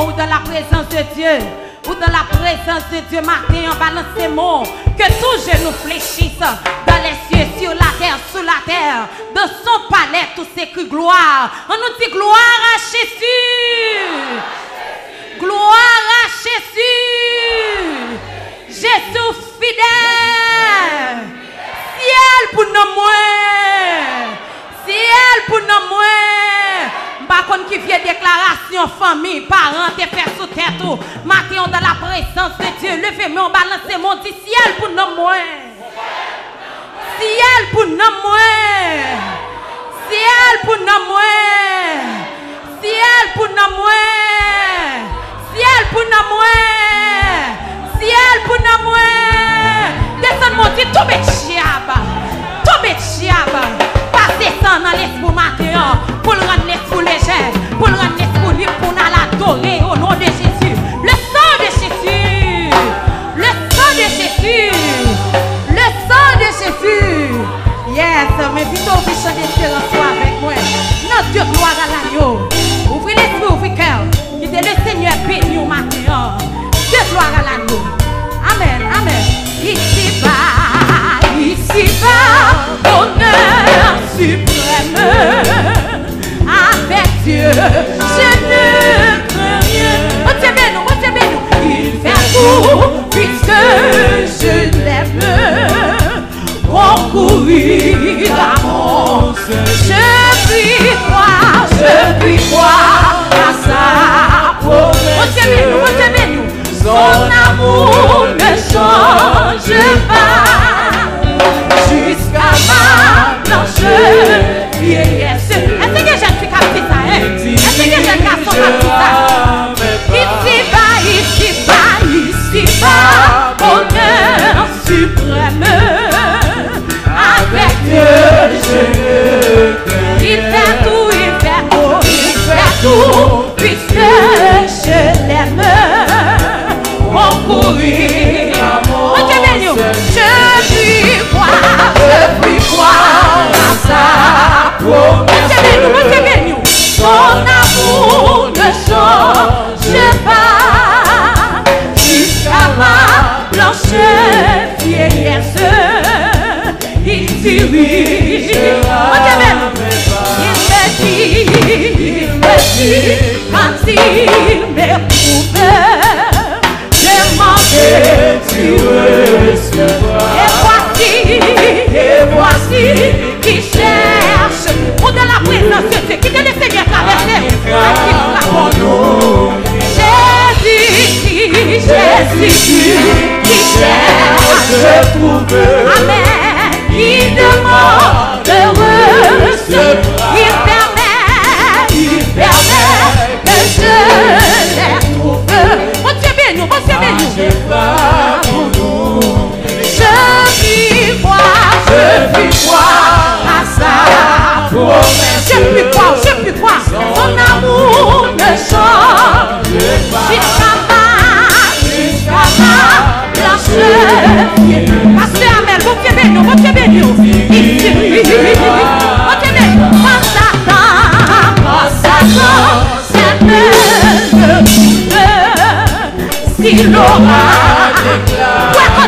moment où dans la présence de Dieu, ou dans la présence de Dieu, matin, on balance ces mots, que tout genou fléchisse dans les cieux, sur la terre, sous la terre, dans son palais, tout s'écrit gloire. On nous dit gloire à Jésus. Gloire à Jésus. Jésus fidèle. Ciel pour nous moins. Ciel pour nous moins. Par contre, qui vient déclaration, famille, parents, tes pères sous tête, matin dans la présence de Dieu, levez-moi, on balance mon dit ciel pour nous moins. Ciel pour nous moins. Ciel pour nous moins. Ciel pour nous moins. Ciel pour nous moins. Ciel pour nous moins. Descends mon dit tout chiaba. Tout chiaba. Passez ça dans l'esprit matin pour le rendre l'esprit léger, pour le rendre l'esprit libre, pour nous l'adorer au nom de Jésus. Le sang de Jésus. Le sang de Jésus. Le sang de Jésus. Yes, mais vite au bichon d'espérance avec moi. Notre Dieu, gloire à l'agneau. Ouvrez l'esprit, ouvrez le cœur. Quittez le Seigneur béni au matin. Dieu, gloire à l'agneau. Amen, amen. Ici va, honneur suprême. Avec Dieu, je ne crains rien. Retenez-nous. Il fait tout, puisque je l'aime. Concourir à mon Dieu. Je puis croire à sa promesse. Retenez-nous. Son amour ne change pas jusqu'à ma blanche vieillesse. Est-ce que j'ai pu capter ça? Est-ce que j'ai garçon capter ça? Ici va, honneur suprême. Avec Dieu, il fait tout, puisque je l'aime. Concourir à mon Dieu. Je puis croire à sa promesse. Son amour ne change pas jusqu'à ma blanche vieillesse. Il dirigera il me dit quand il m'éprouve, je m'en vais, tu recevras. Et voici qui cherche pour de la présence de Dieu, qui te laisse bien traverser. Jésus qui cherche pour trouver. Amen. Il demande de recevoir. Il permet que je les trouve. Mon Dieu béni, mon Dieu béni. Je puis croire à sa promesse. Je puis croire. Son amour ne change pas. Jusqu'à ma blanche. Pasteur Amel, mon Dieu béni, mon Dieu béni. Ici, mon Dieu béni. Quand Satan, c'est le s'il aura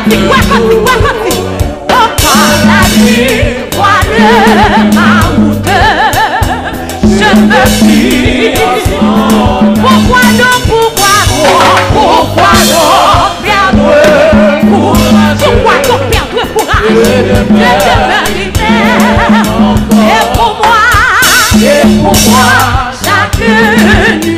déclaré. La nuit, voile ma route, je me suis. Pourquoi donc perdre courage? De devenir et pour moi, chaque nuage.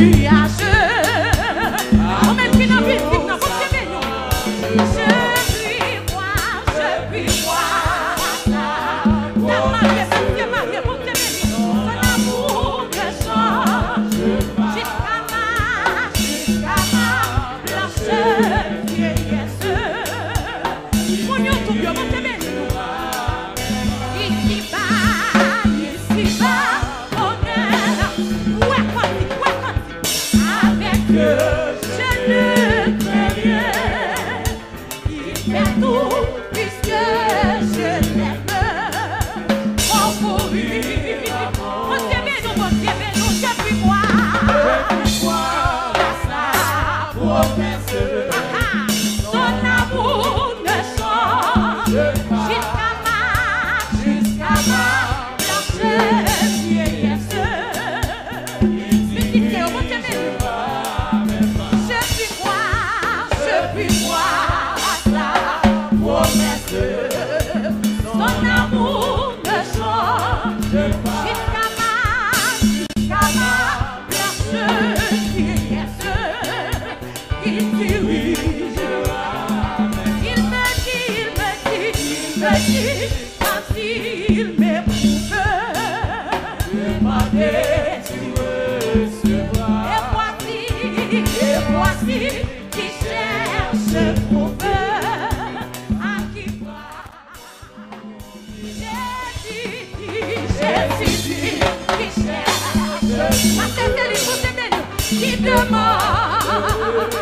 Ici va, honneur. Ouais, quoi, Ton amour ne change pas. Jusqu'à ma blanche vieillesse, il dirigera. Il me dit, quand il m'éprouve, demandez tu recevras. Et voici qui cherche trouve à qui croire. Jésus dit qui cherche. Qui demande,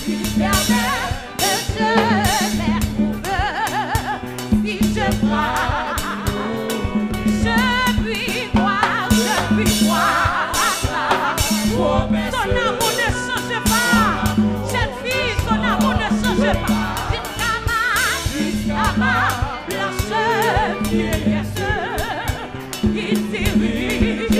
il permet de se faire trouver. Si je crois, je puis croire à ça. Son amour ne change pas. Jeune fille, son amour ne change pas. Jusqu'à ma blanche vieillesse, il dirige.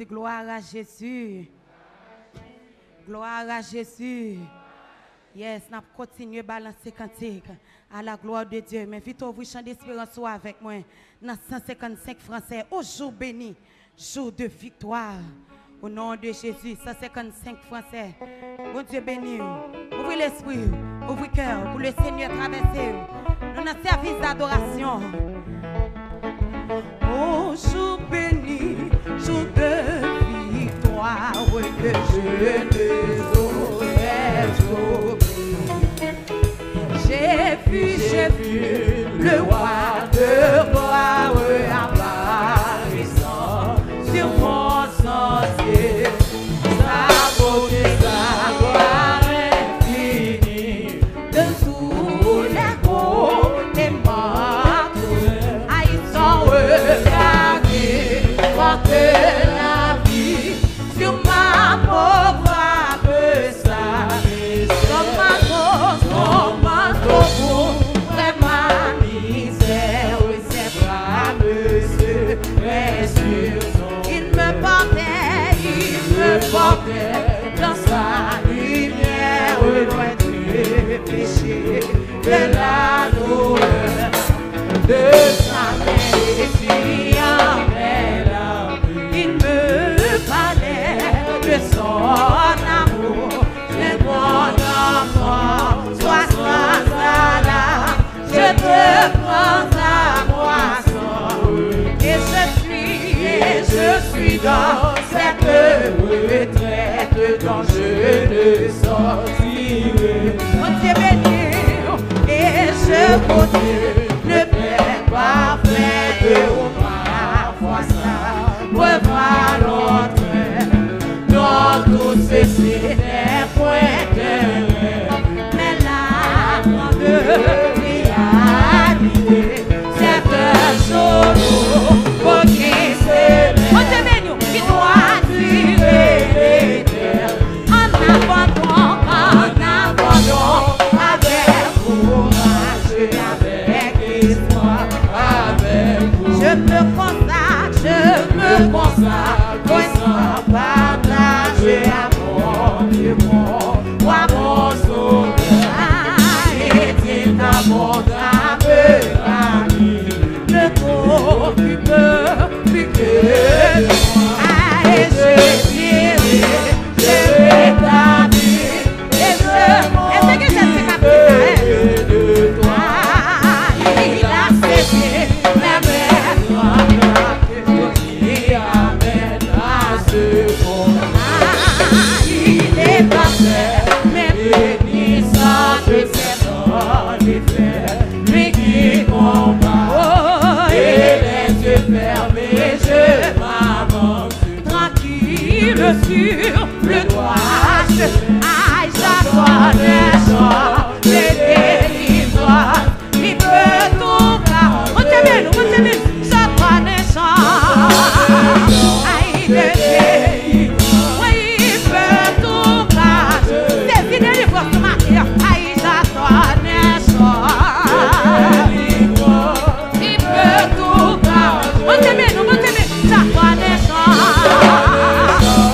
Gloire à Jésus. Gloire à Jésus. Yes, nous continuons à balancer cantique à la gloire de Dieu. Mais vite, vous chantez d'espérance avec moi. Dans 155 français, au jour béni, jour de victoire. Au nom de Jésus, 155 français. Bon Dieu béni. Ouvrez l'esprit, ouvrez le cœur pour le Seigneur traverser. Nous avons un service d'adoration. Au jour béni, jour de victoire, que je désolé. J'ai vu le roi de gloire apparaissant sur mon sentier. Sa beauté, sa gloire infinie, de tous les côtés m'entoure. de sa si belle. Il me parlait de son amour, je prends enfant, sois sans là, je te prends à moisson, et je suis dans cette retraite dont je ne sortirai. Mon Dieu béni, et je continue le Père parfait de ma foi, ça revoit l'autre, dans tout ceci n'est point de mais la grande réalité, c'est un jour pour qui c'est qui doit tirer les terres en abandon, avec courage, avec espoir, je me consacre, sans partager à mon démon, ou à mon sauveur, et inabondable ami, ne t'occupe plus que moi, et je dirai, je vais t'amener, et est-ce que j'ai fait capitaine de toi, il a cessé, mais maintenant, il amène à ce moment, il est parfait, mais bénissant de ses effets, lui qui combat, et les yeux fermés, je m'avance tranquille sur le toit, aïe, j'attends des gens, des délivrances, il peut tout faire, on t'aime, j'attends des gens, aïe, des délivrances, oui, il peut tout faire, c'est une délivrance de ma vie, aïe, j'attends des gens, il peut tout faire, on t'aime, j'attends des gens,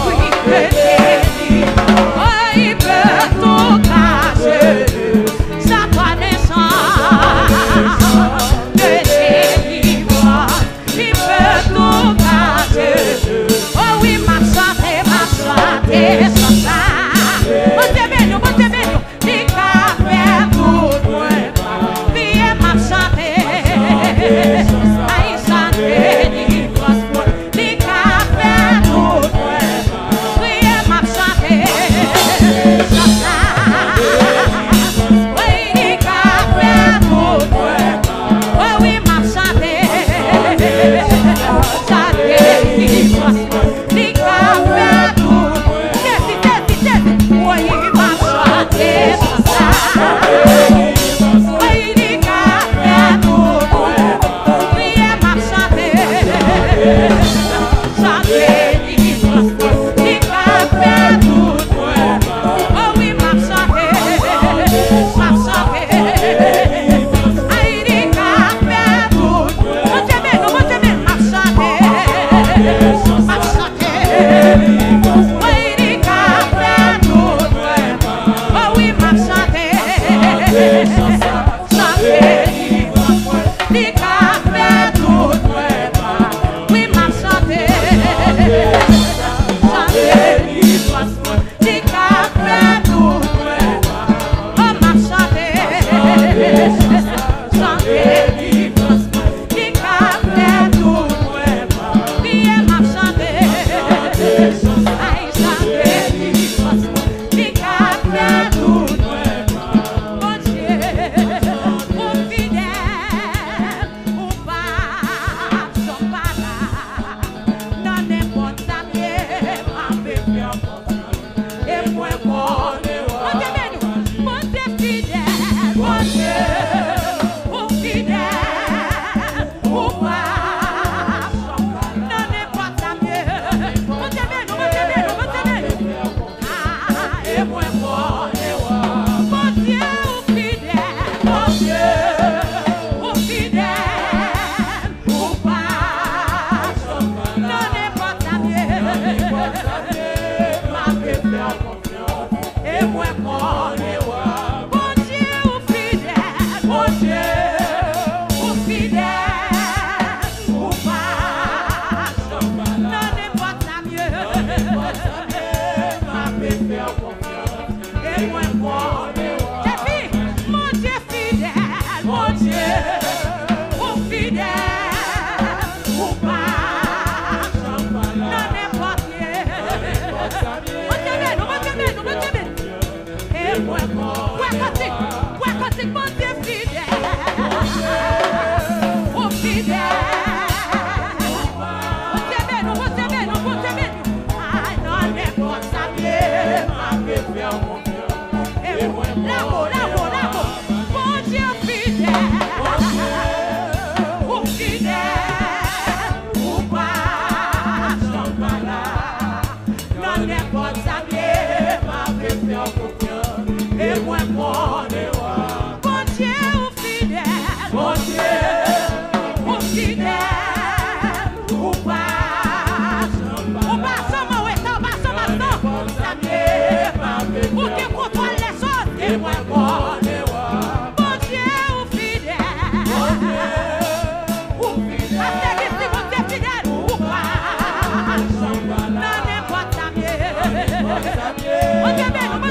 oui, il peut délivrer, oh, il peut tout cacher, j'attends des gens, de délivrance, il peut tout cacher, oh oui, ma santé, sans ça, mon Dieu béni, il a fait tout moi, puis ma santé, aïe, santé, délivrance, il a fait tout moi, puis ma santé, sans ça, oui, il a fait tout moi, oh oui, ma santé, santé, délivrance, il a fait tout moi, oui, ma santé, sans ça, oui, il a fait tout moi, oui, ma santé, santé, délivrance, il a fait tout moi, oh oui, ma santé, aïe, il a fait tout, mon Dieu béni, ma santé, oui, il a fait tout, oh oui, ma santé, santé, il a fait tout, oui, ma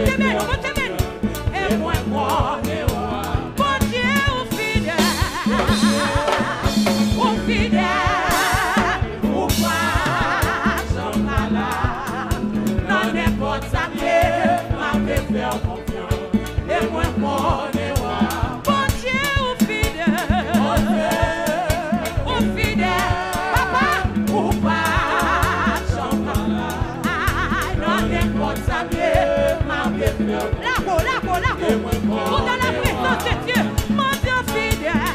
Et moi, bon Dieu, ou fidèle, ou pas, j'en malade. Non, n'importe ça, m'a fait faire confiance. Et moi, bon Dieu, ou fidèle, papa, ou pas, j'en malade. Non, n'importe ça, m'a fait faire confiance. Pour dans la présence de Dieu, mon Dieu fidèle,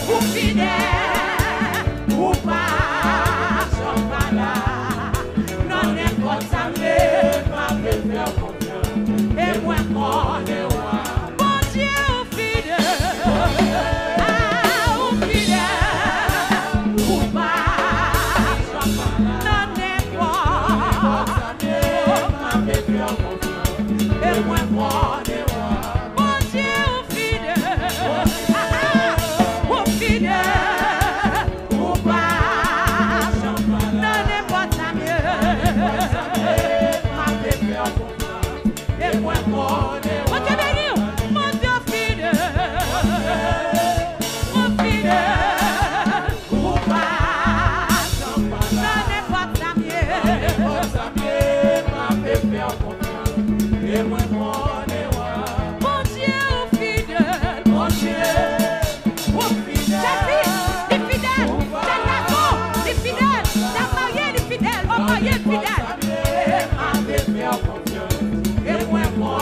ou fidèle, ou pas, j'en malade. Non, n'importe ça, m'a fait faire confiance. Et moi, mon Dieu, ou fidèle, ou fidèle, ou pas, j'en malade. Non, n'importe ça, m'a fait faire confiance. Et moi, bon Dieu, fidèle, ou fidèle, ou pas, non, n'importe ça mieux, m'a fait faire confiance. Et moi, bon Dieu, mon Dieu, fidèle, ou fidèle, ou pas, non, n'importe ça mieux, m'a fait faire confiance. Et moi, bon Dieu, fidèle, bon Dieu, fidèle. Les fidèles, les garçons, les fidèles, la mariée, les fidèles, on marié, fidèle. M'a fait faire confiance. Et moi, bon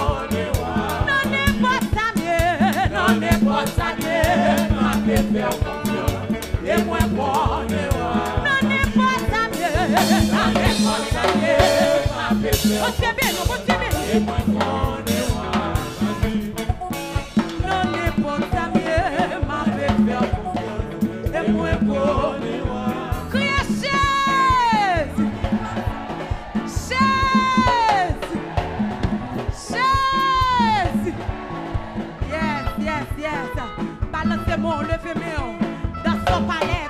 non, n'importe ça mieux, non, n'importe ça mieux, m'a fait faire confiance. Et moi, bon non, n'importe ça mieux, non, n'importe ça mieux, m'a fait faire confiance. Et moi, bon non, n'importe ça mieux, m'a fait faire confiance. Et moi, bon criez chaise, chaise, chaise. Yes. Balancez-moi, levez-moi dans son palais.